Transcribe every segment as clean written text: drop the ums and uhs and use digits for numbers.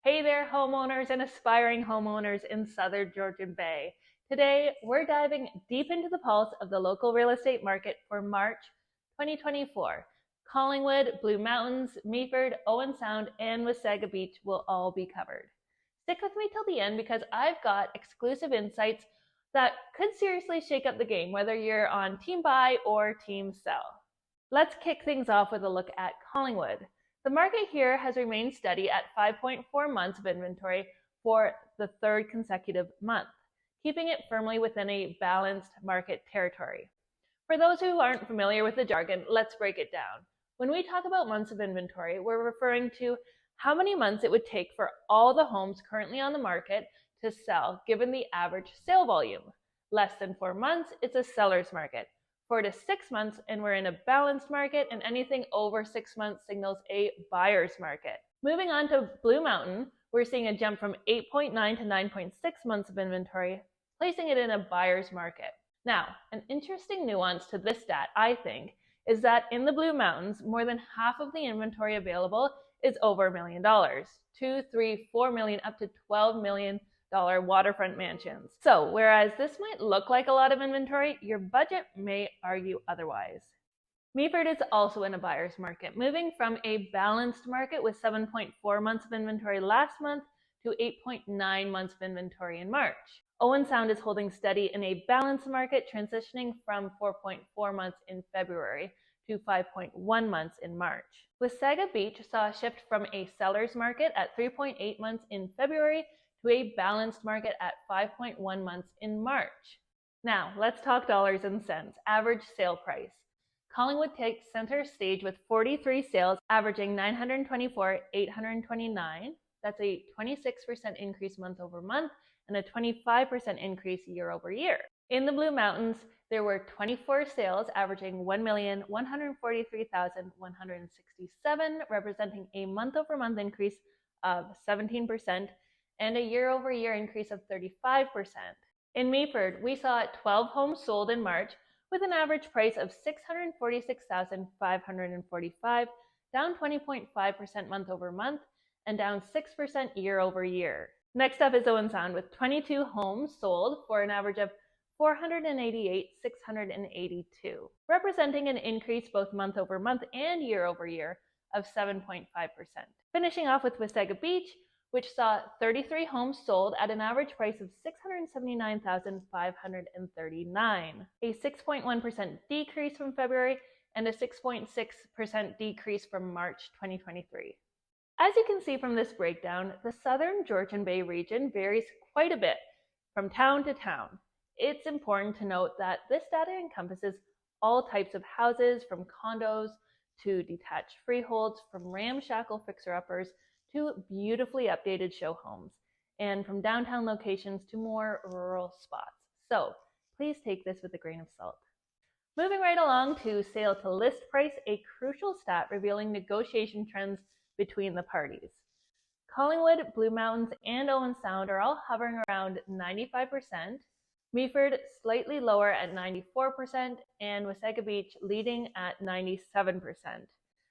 Hey there, homeowners and aspiring homeowners in Southern Georgian Bay. Today, we're diving deep into the pulse of the local real estate market for March 2024. Collingwood, Blue Mountains, Meaford, Owen Sound, and Wasaga Beach will all be covered. Stick with me till the end because I've got exclusive insights that could seriously shake up the game, whether you're on team buy or team sell. Let's kick things off with a look at Collingwood. The market here has remained steady at 5.4 months of inventory for the third consecutive month, keeping it firmly within a balanced market territory. For those who aren't familiar with the jargon, let's break it down. When we talk about months of inventory, we're referring to how many months it would take for all the homes currently on the market to sell, given the average sale volume. Less than 4 months, it's a seller's market. 4 to 6 months and we're in a balanced market, and anything over 6 months signals a buyer's market. Moving on to Blue Mountain, we're seeing a jump from 8.9 to 9.6 months of inventory, placing it in a buyer's market. Now, an interesting nuance to this stat, I think, is that in the Blue Mountains, more than half of the inventory available is over $1 million. 2, 3, 4 million, up to $12 million waterfront mansions. So whereas this might look like a lot of inventory, your budget may argue otherwise. Meaford is also in a buyer's market, moving from a balanced market with 7.4 months of inventory last month to 8.9 months of inventory in March. Owen Sound is holding steady in a balanced market, transitioning from 4.4 months in February to 5.1 months in March. Wasaga Beach saw a shift from a seller's market at 3.8 months in February to a balanced market at 5.1 months in March. Now, let's talk dollars and cents. Average sale price. Collingwood takes center stage with 43 sales, averaging $924,829. That's a 26% increase month over month and a 25% increase year over year. In the Blue Mountains, there were 24 sales, averaging $1,143,167, representing a month over month increase of 17%. And a year-over-year increase of 35%. In Meaford, we saw 12 homes sold in March with an average price of $646,545, down 20.5% month over month and down 6% year over year. Next up is Owen Sound with 22 homes sold for an average of $488,682, representing an increase both month over month and year over year of 7.5%. Finishing off with Wasaga Beach, which saw 33 homes sold at an average price of $679,539, a 6.1% decrease from February and a 6.6% decrease from March 2023. As you can see from this breakdown, the Southern Georgian Bay region varies quite a bit from town to town. It's important to note that this data encompasses all types of houses, from condos to detached freeholds, from ramshackle fixer-uppers to beautifully updated show homes, and from downtown locations to more rural spots. So please take this with a grain of salt. Moving right along to sale to list price, a crucial stat revealing negotiation trends between the parties. Collingwood, Blue Mountains, and Owen Sound are all hovering around 95%, Meaford slightly lower at 94%, and Wasaga Beach leading at 97%.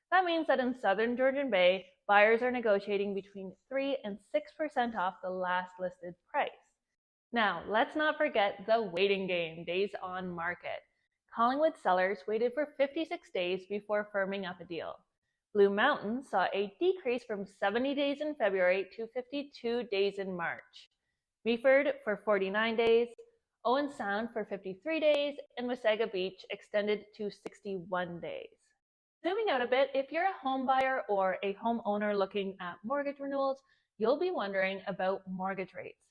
That means that in Southern Georgian Bay, buyers are negotiating between 3 and 6% off the last listed price. Now, let's not forget the waiting game, days on market. Collingwood sellers waited for 56 days before firming up a deal. Blue Mountain saw a decrease from 70 days in February to 52 days in March. Meaford for 49 days, Owen Sound for 53 days, and Wasaga Beach extended to 61 days. Zooming out a bit, if you're a home buyer or a homeowner looking at mortgage renewals, you'll be wondering about mortgage rates.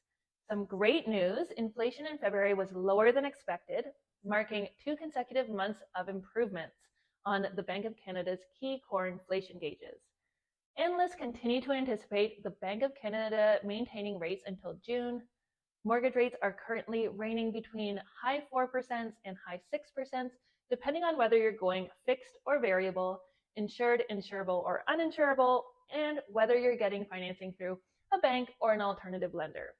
Some great news, inflation in February was lower than expected, marking 2 consecutive months of improvements on the Bank of Canada's key core inflation gauges. Analysts continue to anticipate the Bank of Canada maintaining rates until June. Mortgage rates are currently ranging between high 4% and high 6%, depending on whether you're going fixed or variable, insured, insurable, or uninsurable, and whether you're getting financing through a bank or an alternative lender.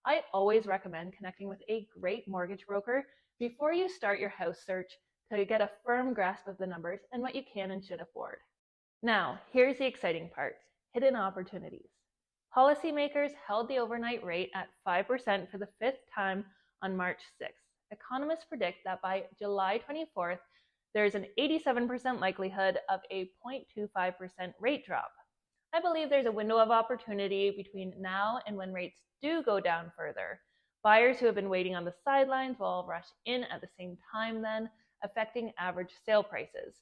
I always recommend connecting with a great mortgage broker before you start your house search to get a firm grasp of the numbers and what you can and should afford. Now, here's the exciting part, hidden opportunities. Policymakers held the overnight rate at 5% for the fifth time on March 6th. Economists predict that by July 24th, there is an 87% likelihood of a 0.25% rate drop. I believe there's a window of opportunity between now and when rates do go down further. Buyers who have been waiting on the sidelines will rush in at the same time then, affecting average sale prices.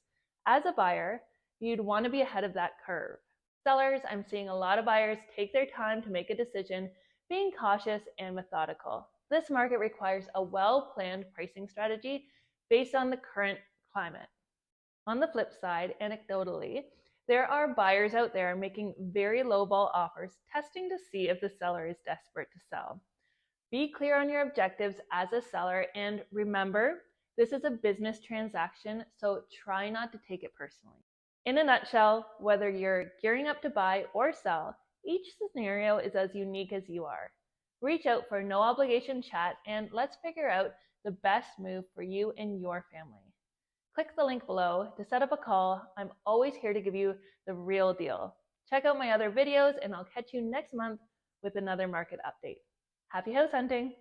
As a buyer, you'd want to be ahead of that curve. Sellers, I'm seeing a lot of buyers take their time to make a decision, being cautious and methodical. This market requires a well-planned pricing strategy based on the current climate. On the flip side, anecdotally, there are buyers out there making very lowball offers, testing to see if the seller is desperate to sell. Be clear on your objectives as a seller, and remember, this is a business transaction, so try not to take it personally. In a nutshell, whether you're gearing up to buy or sell, each scenario is as unique as you are. Reach out for a no obligation chat and let's figure out the best move for you and your family. Click the link below to set up a call. I'm always here to give you the real deal. Check out my other videos and I'll catch you next month with another market update. Happy house hunting!